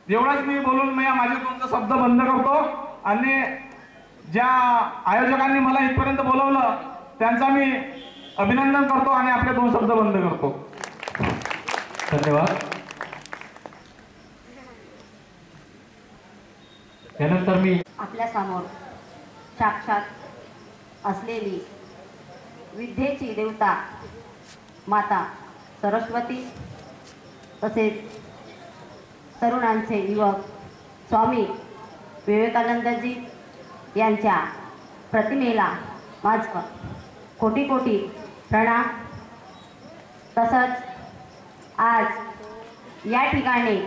एवढंच मी बोलून मी माझे 2 शब्द बंद करतो आणि ज्या आयोजकांनी मला इथपर्यंत बोलवलं त्यांचा मी अभिनंदन करतो आणि आपले 2 शब्द बंद करतो। धन्यवाद। यानंतर मी आपल्या समोर साक्षात असलेली विद्येची देवता माता सरस्वती तसेच तरुणांचे युवक स्वामी विवेकानंदजी यांच्या प्रतिमेला माझं कोटी कोटी प्रणाम। तसंच आज या ठिकाणी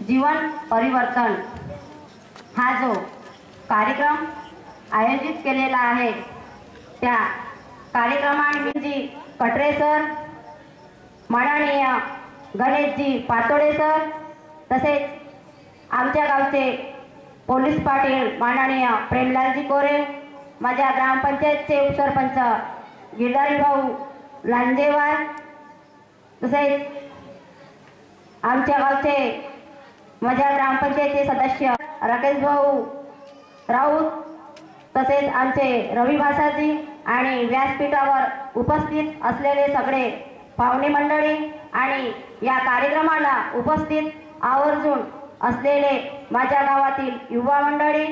जीवन परिवर्तन हा जो कार्यक्रम आयोजित केलेला आहे त्या कार्यक्रमांनी कटरे सर, माननीय गणेशजी पातोडे सर तसेच आमच्या गावचे पोलीस पाटील माननीय प्रेमलालजी कोरे, माझ्या ग्रामपंचायतचे उपसरपंच गिरधारी भाऊ लांजेवार तसेच आमच्या गावचे माझ्या ग्रामपंचायतचे सदस्य राकेश भाऊ राऊत तसेच आमचे रवी भासाजी आणि व्यासपीठावर उपस्थित असलेले सगळे पाहुणे मंडळी आणि या कार्यक्रमाला उपस्थित आवर्जून असलेले माझ्या गावातील युवा मंडळी,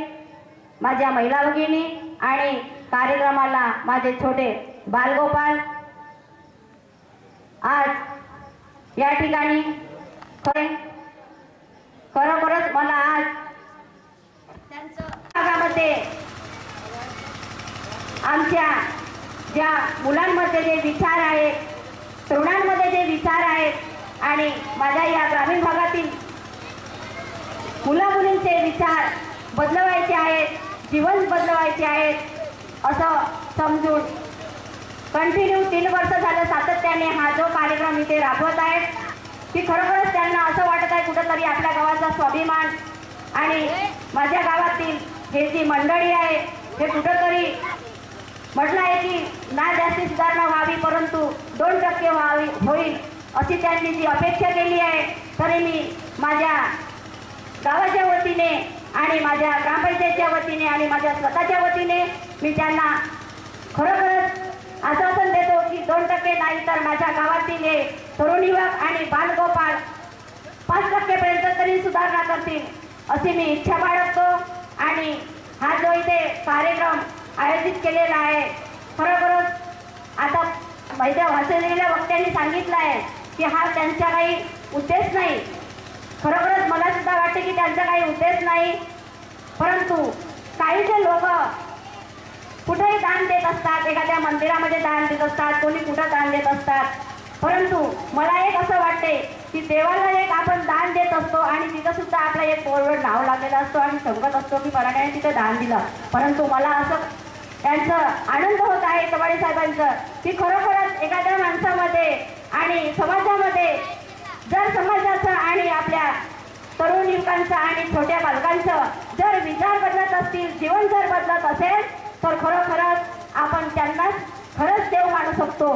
माझ्या महिला भगिनी आणि कार्यक्रमाला माझे छोटे बालगोपाल, आज या ठिकाणी खरोखरच मला आज त्यांच्या भागामध्ये आमच्या ज्या मुलांमध्ये जे विचार आहेत, तरुणांमध्ये जे विचार आहेत आणि माझ्या या ग्रामीण भागातील मुला मुलींचे विचार बदलवायचे आहेत, जीवन बदलवायचे आहेत असं समजून कंटिन्यू 3 वर्ष झालं सातत्याने हा जो कार्यक्रम इथे राबवत आहेत की खरोखरच त्यांना असं वाटत आहे कुठंतरी आपल्या गावाचा स्वाभिमान आणि माझ्या गावातील हे जी मंडळी आहे हे कुठंतरी म्हटलं आहे की ना जास्ती सुधारणा व्हावी परंतु 2% व्हावी होईल अशी त्यांनी जी अपेक्षा केली आहे। तरी मी माझ्या गावाच्या वतीने आणि माझ्या ग्रामपंचायतच्या वतीने आणि माझ्या स्वतःच्या वतीने मी त्यांना खरोखरच आश्वासन देतो की 2% नाही तर माझ्या गावातील हे तरुण युवक आणि बालगोपाळ 5% पर्यंत तरी सुधारणा करतील अशी मी इच्छा बाळगतो। आणि हा जो इथे कार्यक्रम आयोजित केलेला आहे खरोखरच आता मैदा भाषेच्या वक्त्यांनी सांगितलं आहे की हा त्यांचा काही उद्देश नाही। खरोखरच मला सुद्धा वाटते की त्यांचा काही उद्देश नाही, परंतु काही जे लोक कुठेही दान देत असतात, एखाद्या मंदिरामध्ये दान देत असतात, कोणी कुठं दान देत असतात, परंतु मला एक असं वाटते की देवाला एक आपण दान देत असतो आणि तिथं सुद्धा आपला एक बोर्डवर नाव लागलेला असतो आणि सांगत असतो की पराण्याने तिथे दान दिलं, परंतु मला असं त्यांचं आनंद होत आहे कवाडे साहेबांचं की खरोखरच एखाद्या माणसामध्ये आणि समाजामध्ये जर समाजाचं आणि आपल्या तरुण युवकांचं आणि छोट्या बालकांचं जर विचार बदलत असतील, जीवन जर बदलत असेल तर खरोखरच आपण त्यांनाच खरंच देव मानू शकतो।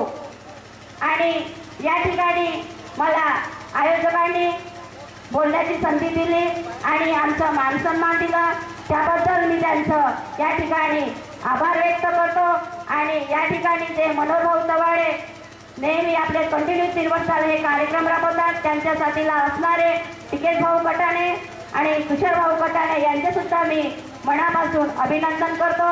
आणि या ठिकाणी मला आयोजकांनी बोलण्याची संधी दिली आणि आमचा मानसन्मान दिला त्याबद्दल मी त्यांचं या ठिकाणी आभार व्यक्त करतो। आणि या ठिकाणी जे मनोहर भाऊ तवाडे नेहमी आपले कंटिन्यू 3 वर्षाला हे कार्यक्रम राबवतात त्यांच्या साथीला असणारे टिकेश भाऊ कटाणे आणि तुषार भाऊ कटाणे यांचे सुद्धा मी मनापासून अभिनंदन करतो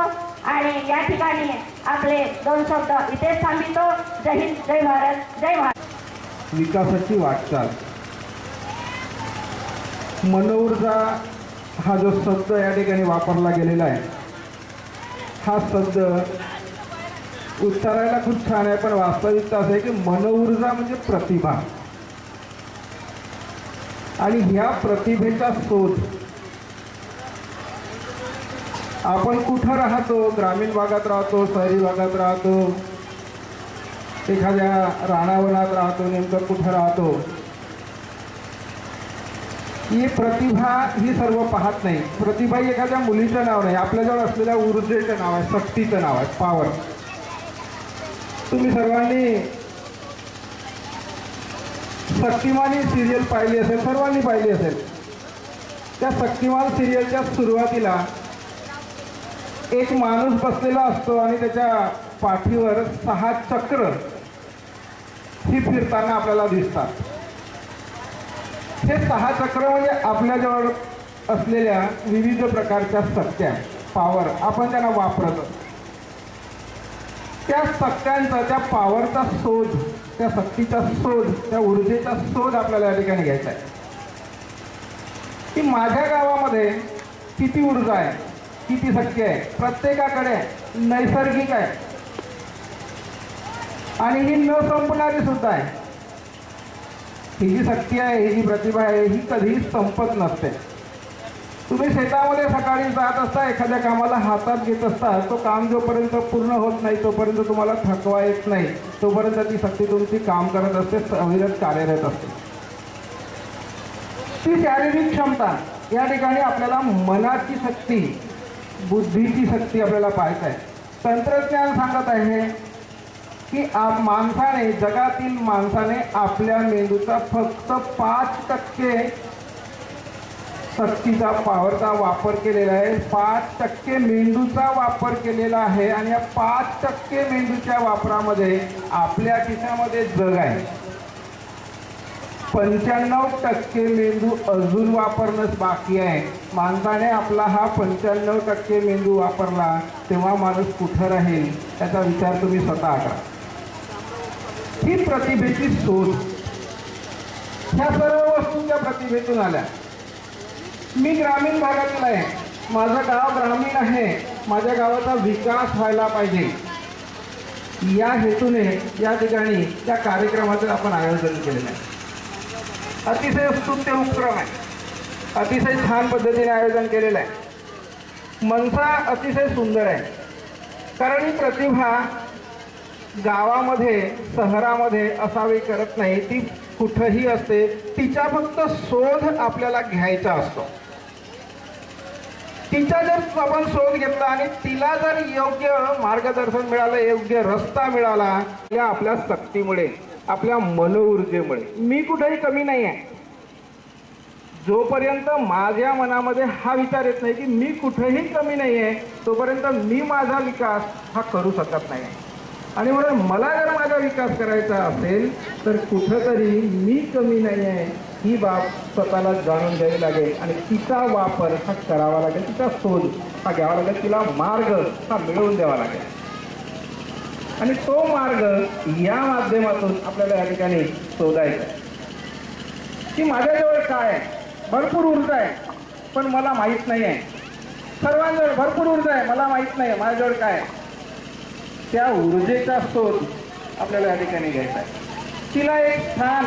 आणि या ठिकाणी आपले 2 शब्द इथेच थांबितो। जय हिंद, जय भारत, जय भारत। विकासाची वाटचाल मनऊर्जा हा जो शब्द या ठिकाणी वापरला गेलेला आहे हा शब्द उच्चारायला खूप छान आहे, पण वास्तविकता असं आहे की मनऊर्जा म्हणजे प्रतिभा आणि ह्या प्रतिभेचा शोध आपण कुठं राहतो, ग्रामीण भागात राहतो, शहरी भागात राहतो, एखाद्या रानावनात राहतो, नेमकं कुठं राहतो, ही प्रतिभा ही सर्व पाहत नाही। प्रतिभा ही एखाद्या मुलीचं नाव नाही, आपल्याजवळ असलेल्या ऊर्जेचं नाव आहे, शक्तीचं नाव आहे, पॉवर। तुम्ही सर्वांनी शक्तिमान ही सिरियल पाहिली असेल, सर्वांनी पाहिली असेल। त्या शक्तिमान सिरियलच्या सुरुवातीला एक माणूस बसलेला असतो आणि त्याच्या पाठीवर 6 चक्र ही फिरताना आपल्याला दिसतात. हे 6 चक्र म्हणजे आपल्याजवळ असलेल्या विविध प्रकारच्या शक्त्या, पॉवर आपण त्यांना वापरत असतो. त्या शक्त्यांचा, त्या पॉवरचा शोध, त्या शक्तीचा शोध, त्या ऊर्जेचा शोध आपल्याला या ठिकाणी घ्यायचा आहे की माझ्या गावामध्ये किती ऊर्जा आहे, किती शक्ती आहे. प्रत्येकाकडे नैसर्गिक आहे आणि ही न संपणारी सुद्धा आहे. ही जी शक्ती आहे, ही जी प्रतिभा आहे, ही कधीही संपत नसते. तुम्ही शेतामध्ये सकाळी जात असता, एखाद्या कामाला हातात घेत असता, तो काम जोपर्यंत पूर्ण होत नाही तोपर्यंत तुम्हाला थकवा येत नाही, तोपर्यंत ती शक्ती तुमची काम करत असते, अविरत कार्यरत असते. ती शारीरिक क्षमता, या ठिकाणी आपल्याला मनाची शक्ती, बुद्धीची शक्ती आपल्याला पाहायचं आहे. तंत्रज्ञान सांगत आहे की माणसाने, जगातील माणसाने आपल्या मेंदूचा फक्त 5% शक्तीचा, पॉवरचा वापर केलेला आहे. 5% मेंदूचा वापर केलेला आहे आणि या 5% मेंदूच्या वापरामध्ये आपल्या खिशामध्ये जग आहे. 95% मेंदू अजून वापरणंच बाकी आहे. माणसाने आपला हा 95% मेंदू वापरला तेव्हा माणूस कुठं राहील त्याचा विचार तुम्ही स्वतः करा. ही प्रतिभेची शोध, ह्या सर्व वस्तूंच्या प्रतिभेतून आल्या. मी ग्रामीण भागातील आहे, माझं गाव ग्रामीण आहे, माझ्या गावाचा विकास व्हायला पाहिजे या हेतूने या ठिकाणी त्या कार्यक्रमाचं आपण आयोजन केलेलं आहे. अतिशय स्तुत्य उपक्रम आहे, अतिशय छान पद्धतीने आयोजन केलेलं आहे. मनसा अतिशय सुंदर आहे, कारण ही प्रतिभा गावामध्ये, शहरामध्ये असावी करत नाही, ती कुठंही असते. तिचा फक्त शोध आपल्याला घ्यायचा असतो. तिचा जर आपण शोध घेतला आणि तिला जर योग्य मार्गदर्शन मिळालं, योग्य रस्ता मिळाला, या आपल्या शक्तीमुळे, आपल्या मनोऊर्जेमुळे. मी कुठेही कमी नाही आहे. जोपर्यंत माझ्या मनामध्ये हा विचार येत नाही की मी कुठेही कमी नाही आहे, तोपर्यंत मी माझा विकास हा करू शकत नाही. आणि म्हणून मला जर माझा विकास करायचा असेल तर कुठंतरी मी कमी नाही आहे ही बाब स्वतःला जाणून घ्यावी लागेल आणि तिचा वापर हा करावा लागेल, तिचा शोध हा घ्यावा लागेल, तिला मार्ग हा मिळवून द्यावा लागेल. आणि तो मार्ग या माध्यमातून आपल्याला या ठिकाणी शोधायचा आहे की माझ्याजवळ काय आहे. भरपूर ऊर्जा आहे पण मला माहीत नाही आहे. सर्वांजवळ भरपूर ऊर्जा आहे, मला माहीत नाही आहे माझ्याजवळ काय आहे. त्या ऊर्जेचा शोध आपल्याला या ठिकाणी घ्यायचा आहे. तिला एक छान,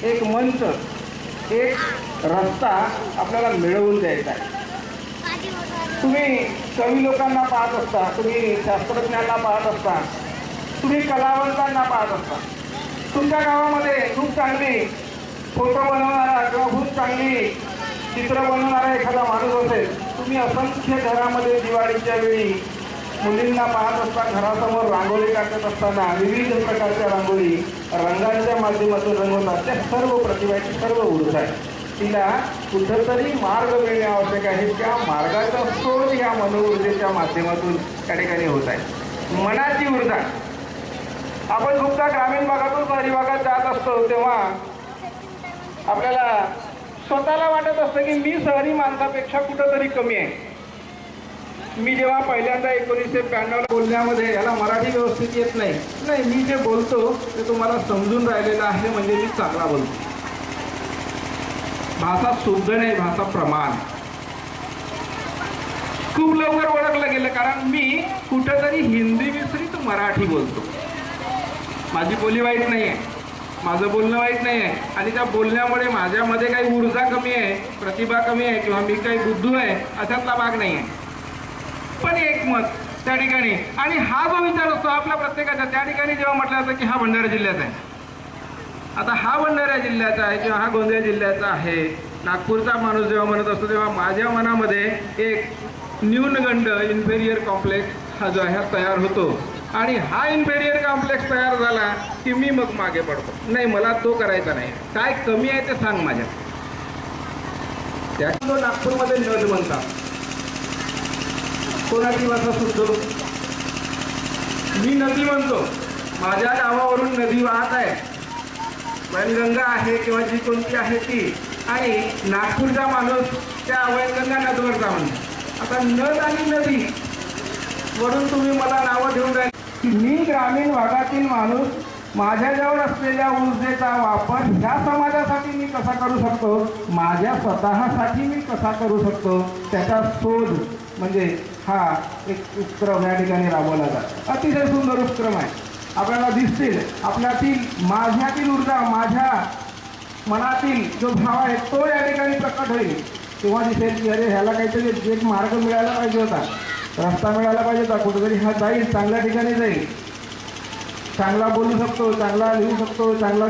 एक मंच, एक रस्ता आपल्याला मिळवून द्यायचा आहे. तुम्ही कवी लोकांना पाहत असता, तुम्ही शास्त्रज्ञांना पाहत असता, तुम्ही कलावंतांना पाहत असता. तुमच्या गावामध्ये खूप चांगली फोटो बनवणारा किंवा खूप चांगली चित्र बनवणारा एखादा माणूस असेल. तुम्ही असंख्य घरामध्ये दिवाळीच्या वेळी मुलींना पाहत असता, घरासमोर रांगोळी काढत असताना विविध प्रकारच्या रांगोळी रंगांच्या माध्यमातून रंगवतात. त्या सर्व प्रतिभाची, सर्व ऊर्जा आहे. तिला कुठंतरी मार्ग मिळणे आवश्यक आहे. त्या मार्गाचा शोध या मनोऊर्जेच्या माध्यमातून त्या ठिकाणी होत आहे. मनाची ऊर्जा. आपण खूपदा ग्रामीण भागातून शहरी भागात जात असतो तेव्हा आपल्याला स्वतःला वाटत असतं की मी शहरी माणसापेक्षा कुठंतरी कमी आहे. मी जेव्हा पहिल्यांदा 1992 बोलण्यामध्ये याला मराठी व्यवस्थित येत नाही, मी जे बोलतो ते तुम्हाला समजून राहिलेलं आहे म्हणजे मी चांगला बोलतो. भाषा शुद्ध नाही, भाषा प्रमाण. खूप लवकर ओळखलं गेलं कारण मी कुठेतरी हिंदी विसरीत मराठी बोलतो. माझी बोली वाईट नाही आहे, माझं बोलणं वाईट नाही आहे आणि त्या बोलण्यामुळे माझ्यामध्ये काही ऊर्जा कमी आहे, प्रतिभा कमी आहे किंवा मी काही बुद्धू आहे अशातला भाग नाही आहे. पण एक मत त्या ठिकाणी, आणि हा जो विचार असतो आपल्या प्रत्येकाचा, त्या ठिकाणी जेव्हा म्हटलं जातं की हा भंडारा जिल्ह्याचा आहे, आता हा भंडारा जिल्ह्याचा आहे किंवा हा गोंदिया जिल्ह्याचा आहे, नागपूरचा माणूस जेव्हा म्हणत असतो तेव्हा माझ्या मनामध्ये एक न्यूनगंड, इन्फेरियर कॉम्प्लेक्स हा जो आहे हा तयार होतो. आणि हा इन्फेरियर कॉम्प्लेक्स तयार झाला की मी मग मागे पडतो. नाही, मला तो करायचा नाही. काय कमी आहे ते सांग माझ्या. त्या नागपूरमध्ये नद म्हणतात. कोणाची भाषा सुचतो? मी नदी म्हणतो. माझ्या गावावरून नदी वाहत आहे, वैनगंगा आहे किंवा जी कोणती आहे ती, आणि नागपूरचा माणूस त्या वैनगंगा नदीवर जाऊन. आता नद आणि नदी वरून तुम्ही मला नावं देऊन राहिले की मी ग्रामीण भागातील माणूस माझ्याजवळ असलेल्या ऊर्जेचा वापर ह्या समाजासाठी मी कसा करू शकतो, माझ्या स्वतःसाठी मी कसा करू शकतो, त्याचा शोध म्हणजे हा एक उपक्रम या ठिकाणी राबवला जातो. अतिशय सुंदर उपक्रम आहे. आपल्याला दिसतील आपल्यातील माझ्यातील ऊर्जा, माझ्या मनातील जो भाव आहे तो या ठिकाणी प्रकट होईल. तेव्हा दिसेल की अरे ह्याला काहीतरी एक मार्ग मिळायला पाहिजे होता, रस्ता मिळाला पाहिजे होता, कुठेतरी हा जाईल, चांगल्या ठिकाणी जाईल, चांगला बोलू शकतो, चांगला लिहू शकतो, चांगला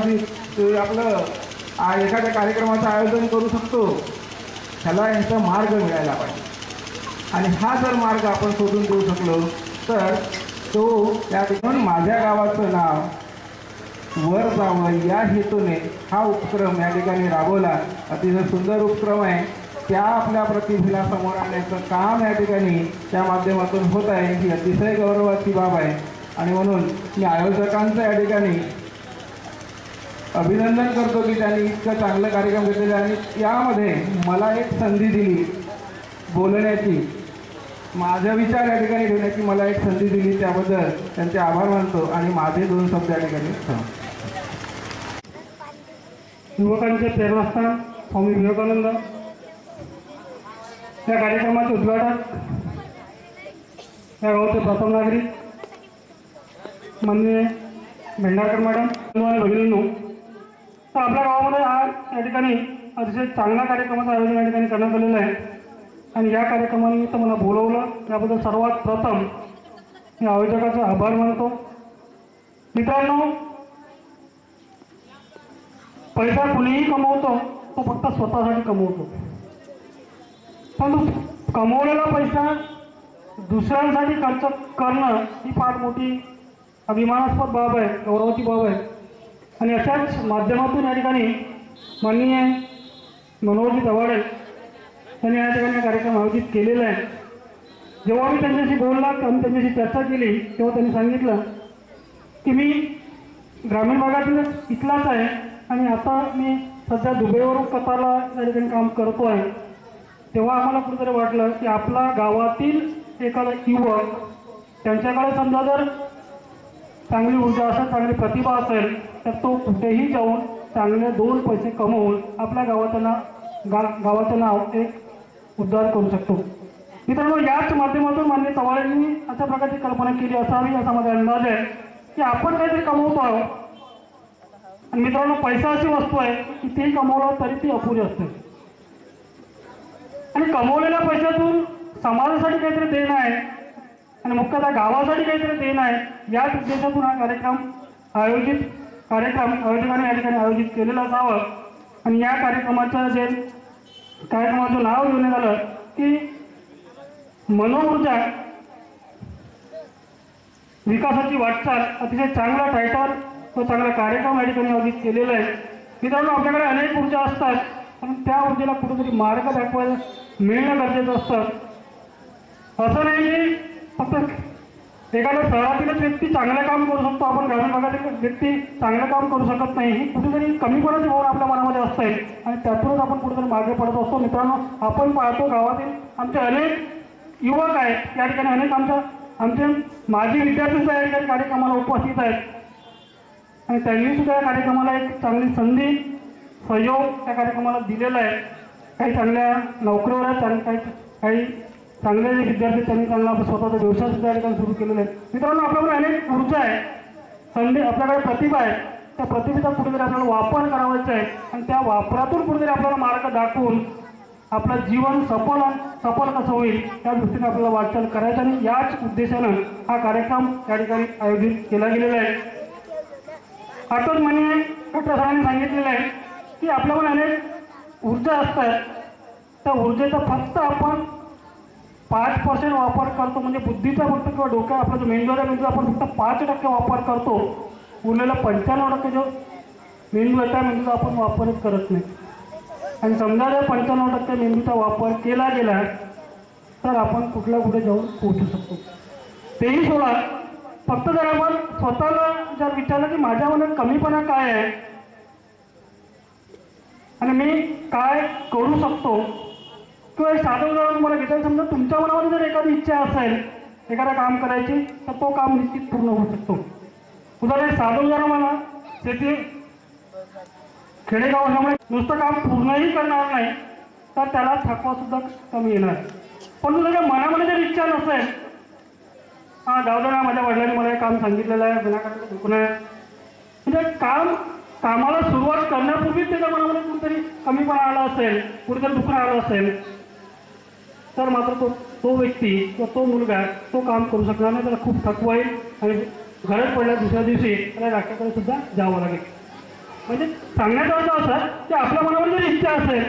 आपलं एखाद्या कार्यक्रमाचं आयोजन करू शकतो, ह्याला यांचा मार्ग मिळायला पाहिजे. आणि हा जर मार्ग आपण शोधून देऊ शकलो तर तो त्या ठिकाणी माझ्या गावाचं नाव वर जावं या हेतूने हा उपक्रम या ठिकाणी राबवला. अतिशय सुंदर उपक्रम आहे. त्या आपल्या प्रतिभेला समोर आणण्याचं काम या ठिकाणी त्या माध्यमातून होत आहे. ही अतिशय गौरवाची बाब आहे. आणि म्हणून मी आयोजकांचं या ठिकाणी अभिनंदन करतो की त्यांनी इतकं चांगलं कार्यक्रम घेतलेलं आहे आणि यामध्ये मला एक संधी दिली बोलण्याची, माझे विचार या ठिकाणी ठेवण्याची मला एक संधी दिली, त्याबद्दल त्यांचे आभार मानतो. आणि माझे 2 शब्द या ठिकाणी युवकांचे प्रेरणास्थान स्वामी विवेकानंद या कार्यक्रमाचे उद्घाटक या गावचे प्रथम नागरिक माननीय भेंडारकर मॅडम आणि भगिनींनो, तर आपल्या गावामध्ये आज या ठिकाणी अतिशय चांगल्या कार्यक्रमाचं आयोजन या ठिकाणी करण्यात आलेलं आहे. आणि या कार्यक्रमानिमित्त मला बोलवलं याबद्दल सर्वात प्रथम मी आयोजकाचे आभार मानतो. मित्रांनो, पैसा कुणीही कमवतो, तो फक्त स्वतःसाठी कमवतो. पण कमवलेला पैसा दुसऱ्यांसाठी खर्च करणं ही फार मोठी अभिमानास्पद बाब आहे, गौरवाची बाब आहे. आणि अशाच माध्यमातून या ठिकाणी माननीय मनोहरजी दवाडे त्यांनी या ठिकाणी कार्यक्रम आयोजित केलेला आहे. जेव्हा मी त्यांच्याशी बोलला, आम्ही त्यांच्याशी चर्चा केली, तेव्हा त्यांनी सांगितलं की मी ग्रामीण भागातील इथलाच आहे आणि आता मी सध्या दुबईवरून कतारला या ठिकाणी काम करतो आहे. तेव्हा आम्हाला कुठेतरी वाटलं की आपला गावातील एखादा युवक, त्यांच्याकडे समजा जर चांगली ऊर्जा असेल, चांगली प्रतिभा असेल, तर तो कुठेही जाऊन चांगले 2 पैसे कमवून आपल्या गावाचं नाव एक उद्धार करू शकतो. मित्रांनो, याच माध्यमातून माननीय चव्हाणांनी अशा प्रकारची कल्पना केली असावी असा माझा अंदाज आहे की आपण काहीतरी कमवतो आहोत. आणि मित्रांनो, पैसा अशी वस्तू आहे की तेही कमवलं तरी ती अपुरी असते. आणि कमवलेल्या पैशातून समाजासाठी काहीतरी देणं आहे आणि मुख्यतः गावासाठी काहीतरी देणं आहे, याच उद्देशातून हा आयोजकांनी या ठिकाणी आयोजित केलेलं असावं. आणि या कार्यक्रमाचं नाव घेण्यात आलं की मनोऊर्जा विकासाची वाटचाल. अतिशय चांगला टायटल, तो चांगला कार्यक्रम या ठिकाणी आयोजित केलेला आहे. मित्रांनो, आपल्याकडे अनेक ऊर्जा असतात, पण त्या ऊर्जेला कुठेतरी मार्ग दाखवायला मिळणं गरजेचं असतं. असं नाही की फक्त एखाद्या शहरातीलच व्यक्ती चांगलं काम करू शकतो, आपण ग्रामीण भागातील व्यक्ती चांगलं काम करू शकत नाही, ही कुठेतरी कमीपणाची भावना आपल्या मनामध्ये असते आणि त्यातूनच आपण कुठेतरी मागे पडत असतो. मित्रांनो, आपण पाहतो गावातील आमचे अनेक युवक आहेत, या ठिकाणी अनेक आमचे माजी विद्यार्थी सुद्धा या ठिकाणी कार्यक्रमाला उपस्थित आहेत आणि त्यांनी सुद्धा या कार्यक्रमाला एक चांगली संधी, सहयोग त्या कार्यक्रमाला दिलेला आहे. काही चांगल्या नोकरीवर आहेत, काही चांगले विद्यार्थी त्यांनी चांगला स्वतःचा व्यवसाय सुद्धा या ठिकाणी सुरू केलेला आहे. मित्रांनो, आपल्याकडे अनेक ऊर्जा आहे, संधी, आपल्याकडे प्रतिभा आहे. त्या प्रतिभेचा कुठेतरी आपल्याला वापर करावायचा आहे आणि त्या वापरातून कुठेतरी आपल्याला मार्ग दाखवून आपलं जीवन सफल कसं होईल या दृष्टीने आपल्याला वाटचाल करायचं. आणि याच उद्देशानं हा कार्यक्रम या ठिकाणी आयोजित केला गेलेला आहे. आताच माननीय डॉक्टर सरांनी सांगितलेलं आहे की आपल्याकडे अनेक ऊर्जा असतात, त्या ऊर्जेचा फक्त आपण 5% वापर करतो, म्हणजे बुद्धीचा फक्त किंवा डोक्या आपला जो मेंदू आहे मेंदूचा आपण फक्त 5% वापर करतो. उरलेला 95% जो मेंदू आहे त्या मेंदूचा आपण वापरच करत नाही. आणि समजा जर 95% मेंदूचा वापर केला गेला तर आपण कुठे जाऊन पोहोचू शकतो. तेही सोडा, फक्त जर आपण स्वतःला जर विचारलं की माझ्यामध्ये कमीपणा काय आहे आणि मी काय करू शकतो, किंवा एक साधं उदाहरण तुम्हाला घेता, समजा तुमच्या मनामध्ये जर एखादी इच्छा असेल एखादं काम करायची तर तो काम निश्चित पूर्ण होऊ शकतो. उदाहरण साधं उदाहरण मला, शेती खेडेगाव असल्यामुळे नुसतं काम पूर्णही करणार नाही तर त्याला थकवा सुद्धा कमी येणार. पण त्याच्या मनामध्ये जर इच्छा नसेल, गावदाना माझ्या वडिलांनी मला हे काम सांगितलेलं आहे, विनाकारण दुखणं आहे, म्हणजे कामाला सुरुवात करण्यापूर्वीच त्याच्या मनामध्ये कुठेतरी कमीपणा आला असेल, कुठेतरी दुखणं आलं असेल, तर मात्र तो व्यक्ती किंवा तो मुलगा तो काम करू शकणार नाही. त्याला खूप थकवा येईल आणि गरज पडल्या दुसऱ्या दिवशी त्याला डॉक्टरकडे सुद्धा जावं लागेल. म्हणजे सांगण्याचा अर्थ असा की आपल्या मनामध्ये जर इच्छा असेल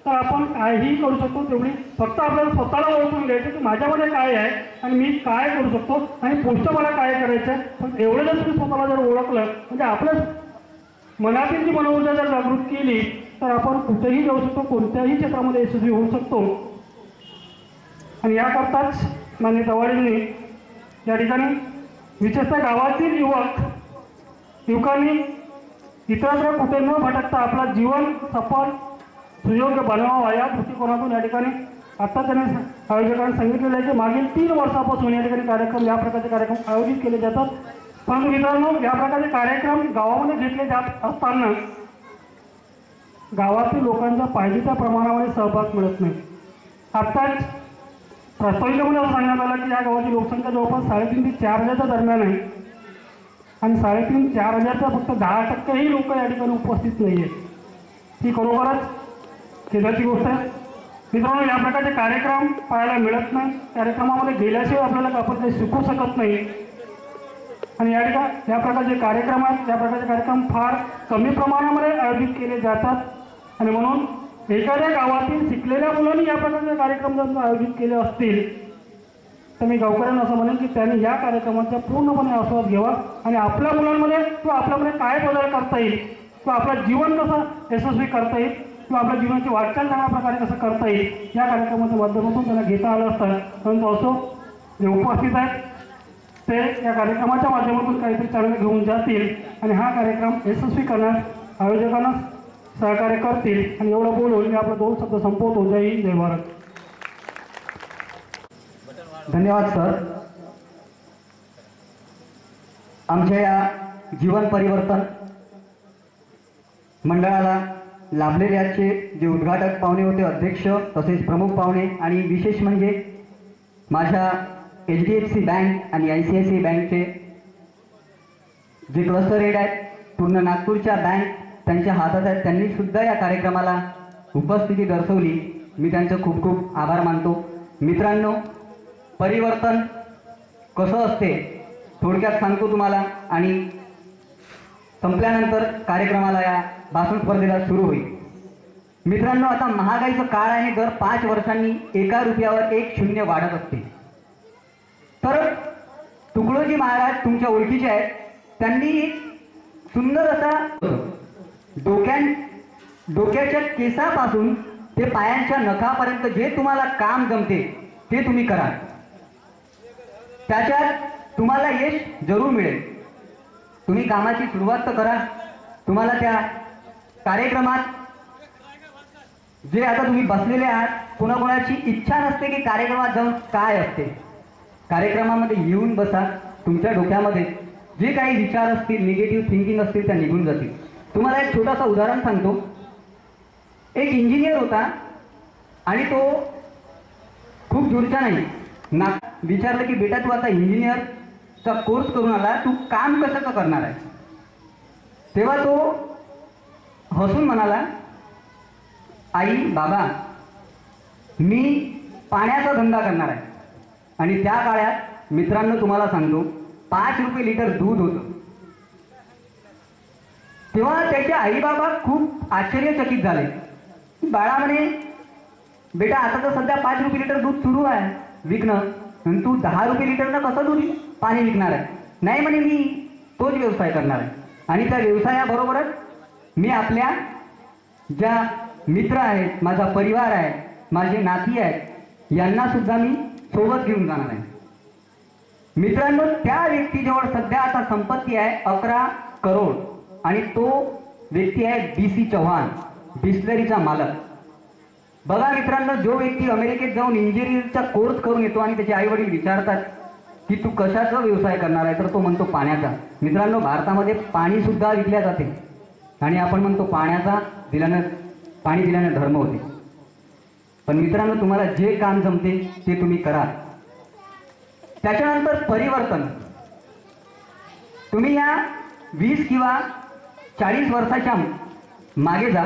तर आपण काहीही करू शकतो. तेवढी फक्त आपल्याला स्वतःला ओळखून घ्यायचं की माझ्यामध्ये काय आहे आणि मी काय करू शकतो आणि पुढचं मला काय करायचं आहे. पण एवढं जर तुम्ही स्वतःला जर ओळखलं, म्हणजे आपल्या मनातील जी मनोऊर्जा जर जागृत केली तर आपण कुठेही जाऊ शकतो, कोणत्याही क्षेत्रामध्ये यशस्वी होऊ शकतो. आणि याकरताच माननीय चव्हाणजींनी या ठिकाणी विशेषतः गावातील युवकांनी इतरत्र कुठे न भटकता आपला जीवन सफल सुयोग्य बनवावा या दृष्टिकोनातून या ठिकाणी आता त्यांनी आयोजकांनी सांगितलेलं आहे की मागील 3 वर्षापासून या ठिकाणी या प्रकारचे कार्यक्रम आयोजित केले जातात. परंतु मित्रांनो, या प्रकारचे कार्यक्रम गावामध्ये घेतले जात असताना गावातील लोकांचा पाहिजे त्या प्रमाणामध्ये सहभाग मिळत नाही. आत्ताच प्रस्ताविकेमध्ये असं सांगण्यात आलं की या गावाची लोकसंख्या जवळपास 3,500 ते 4,000च्या दरम्यान आहे आणि 3,500-4,000च्या फक्त 10%ही लोक या ठिकाणी उपस्थित नाही आहेत. ही खरोखरच खेदाची गोष्ट आहे. मित्रांनो, या प्रकारचे कार्यक्रम पाहायला मिळत नाही. कार्यक्रमामध्ये गेल्याशिवाय आपल्याला आपण काही शिकू शकत नाही. आणि या ठिकाणी या प्रकारचे कार्यक्रम आहेत, या प्रकारचे कार्यक्रम फार कमी प्रमाणामध्ये आयोजित केले जातात. आणि म्हणून एखाद्या गावातील शिकलेल्या मुलांनी या प्रकारचे कार्यक्रम जर आयोजित केले असतील तर मी गावकऱ्यांना असं म्हणेन की त्यांनी या कार्यक्रमाचा पूर्णपणे आस्वाद घ्यावा आणि आपल्या मुलांमध्ये किंवा आपल्यामध्ये काय बदल करता येईल किंवा आपलं जीवन कसं यशस्वी करता येईल किंवा आपल्या जीवनाची वाटचाल चांगल्या प्रकारे कसं करता येईल या कार्यक्रमाच्या माध्यमातून त्यांना घेता आलं असतं. परंतु असो, जे उपस्थित आहेत ते या कार्यक्रमाच्या माध्यमातून काहीतरी चांगले घेऊन जातील आणि हा कार्यक्रम यशस्वी करण्यास आयोजकांना सहकार्य करतील. आणि एवढं बोलून मी आपले 2 शब्द संपवतो. जय हिंद, जय भारत. धन्यवाद सर. आमच्या या जीवन परिवर्तन मंडळाला लाभलेले आजचे जे उद्घाटक पाहुणे होते, अध्यक्ष तसेच प्रमुख पाहुणे, आणि विशेष म्हणजे माझ्या HDFC बँक आणि ICICI बँकचे जे क्लस्टर हेड आहेत, पूर्ण नागपूरच्या बँक त्यांच्या हातात आहेत, त्यांनी सुद्धा या कार्यक्रमाला उपस्थिती दर्शवली. मी त्यांचं खूप खूप आभार मानतो. मित्रांनो, परिवर्तन कसं असते थोडक्यात सांगतो तुम्हाला आणि संपल्यानंतर कार्यक्रमाला या भाषण स्पर्धेला सुरू होईल. मित्रांनो, आता महागाईचं काळ आहे आणि दर 5 वर्षांनी 1 रुपयावर 1 शून्य वाढत असते. तर तुकडोजी महाराज तुमच्या ओळखीचे आहेत, त्यांनी एक सुंदर असा डोक्याच्या केसापासून ते पायांच्या नखापर्यंत जे तुम्हाला काम जमते ते तुम्ही करा, त्याच्यात तुम्हाला यश जरूर मिळेल. तुम्ही कामाची सुरुवात तर करा. तुम्हाला त्या कार्यक्रमात जे आता तुम्ही बसलेले आहात, कोणाकोणाची इच्छा नसते की कार्यक्रमात जाऊन काय असते. कार्यक्रमामध्ये येऊन बसा. तुमच्या डोक्यामध्ये जे काही विचार असतील, निगेटिव्ह थिंकिंग असतील, त्या निघून जातील. तुम्हाला एक छोटासा उदाहरण सांगतो. एक इंजिनियर होता आणि तो खूप दूरचा नाही. विचारलं की बेटा, तू आता इंजिनियरचा कोर्स करून आला, तू काम कसं करणार आहे. तेव्हा तो हसून म्हणाला, आई बाबा, मी पाण्याचा धंदा करणार आहे. आणि त्या काळात मित्रांनो तुम्हाला सांगतो 5 रुपये लिटर दूध होतं. तेव्हा त्याचे आई बाबा खूप आश्चर्यचकित झाले. बाळा म्हणे, बेटा आता तर सध्या 5 रुपये लिटर दूध सुरू आहे विकणं, आणि तू 10 रुपये लिटरनं कसं दूध पाणी विकणार आहे. नाही म्हणे, मी तोच व्यवसाय करणार आहे आणि त्या व्यवसायाबरोबरच मी आपल्या ज्या मित्र आहेत, माझा परिवार आहे, माझे नाती आहेत, यांना सुद्धा मी सोबत घेऊन जाणार आहे. मित्रांनो, त्या व्यक्तीजवळ सध्या आता संपत्ती आहे 11 करोड आणि तो व्यक्ती आहे BC चव्हाण, बिस्लरीचा मालक. बघा मित्रांनो, जो व्यक्ती अमेरिकेत जाऊन इंजिनिअरिंगचा कोर्स करून येतो आणि त्याचे आई वडील विचारतात की तू कशाचा व्यवसाय करणार आहे, तर तो म्हणतो पाण्याचा. मित्रांनो, भारतामध्ये पाणी सुद्धा विकल्या जाते आणि आपण म्हणतो पाणी दिल्याने धर्म होते. पण मित्रांनो, तुम्हाला जे काम जमते ते तुम्ही करा. त्याच्यानंतर परिवर्तन. तुम्ही या 20 किंवा 40 वर्षाच्या मागे जा.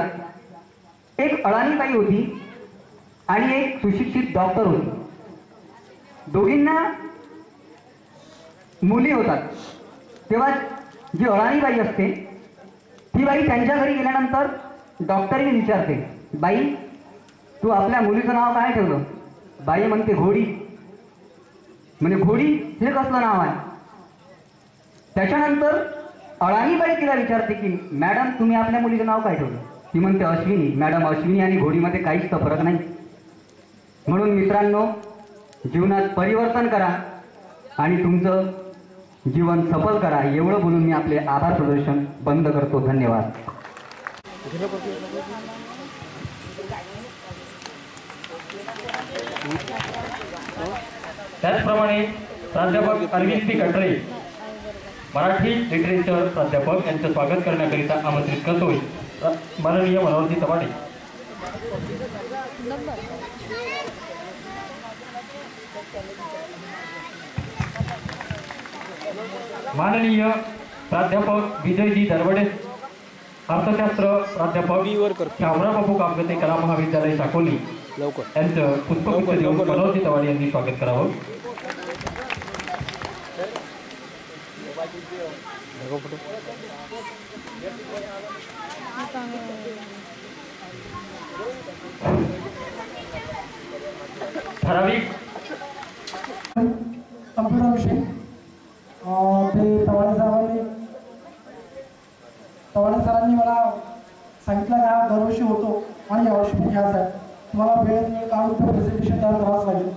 एक अडाणीबाई होती आणि एक सुशिक्षित डॉक्टर होती. दोघींना मुली होतात. तेव्हा जी अडाणीबाई असते ती बाई त्यांच्या घरी गेल्यानंतर डॉक्टरने विचारते, बाई तू आपल्या मुलीचं नाव काय ठेवलं? बाई म्हणते घोडी. म्हणजे घोडी हे कसलं नाव आहे? त्याच्यानंतर अडाणीबाई तिला विचारते की मॅडम तुम्ही आपल्या मुलीचं नाव काय ठेवलं? ती म्हणते अश्विनी. मॅडम, अश्विनी आणि घोडीमध्ये काहीच तर फरक नाही. म्हणून मित्रांनो, जीवनात परिवर्तन करा आणि तुमचं जीवन सफल करा. एवढं बोलून मी आपले आभार प्रदर्शन बंद करतो. धन्यवाद. त्याचप्रमाणे प्राध्यापक अरविंद पी कटरे, मराठी लिटरेचर प्राध्यापक, यांचं स्वागत करण्याकरिता आमंत्रित करतोय माननीय मनोहरजी तमाटे. माननीय प्राध्यापक विजयजी दरवडे, अर्थशास्त्र प्राध्यापक शामरावबापू कामगते कला महाविद्यालय साकोली, यांचं पुष्पगुच्छ देऊन मनोहरजी तवाडे यांनी स्वागत करावं. ठराविक कम्प्युटर विषय ते तवाडे सरांनी मला सांगितलं की हा दरवर्षी होतो आणि यावर्षी पण याच आहे. तुम्हाला वेळ काढून प्रेझेंटेशन तयार करावंच लागेल.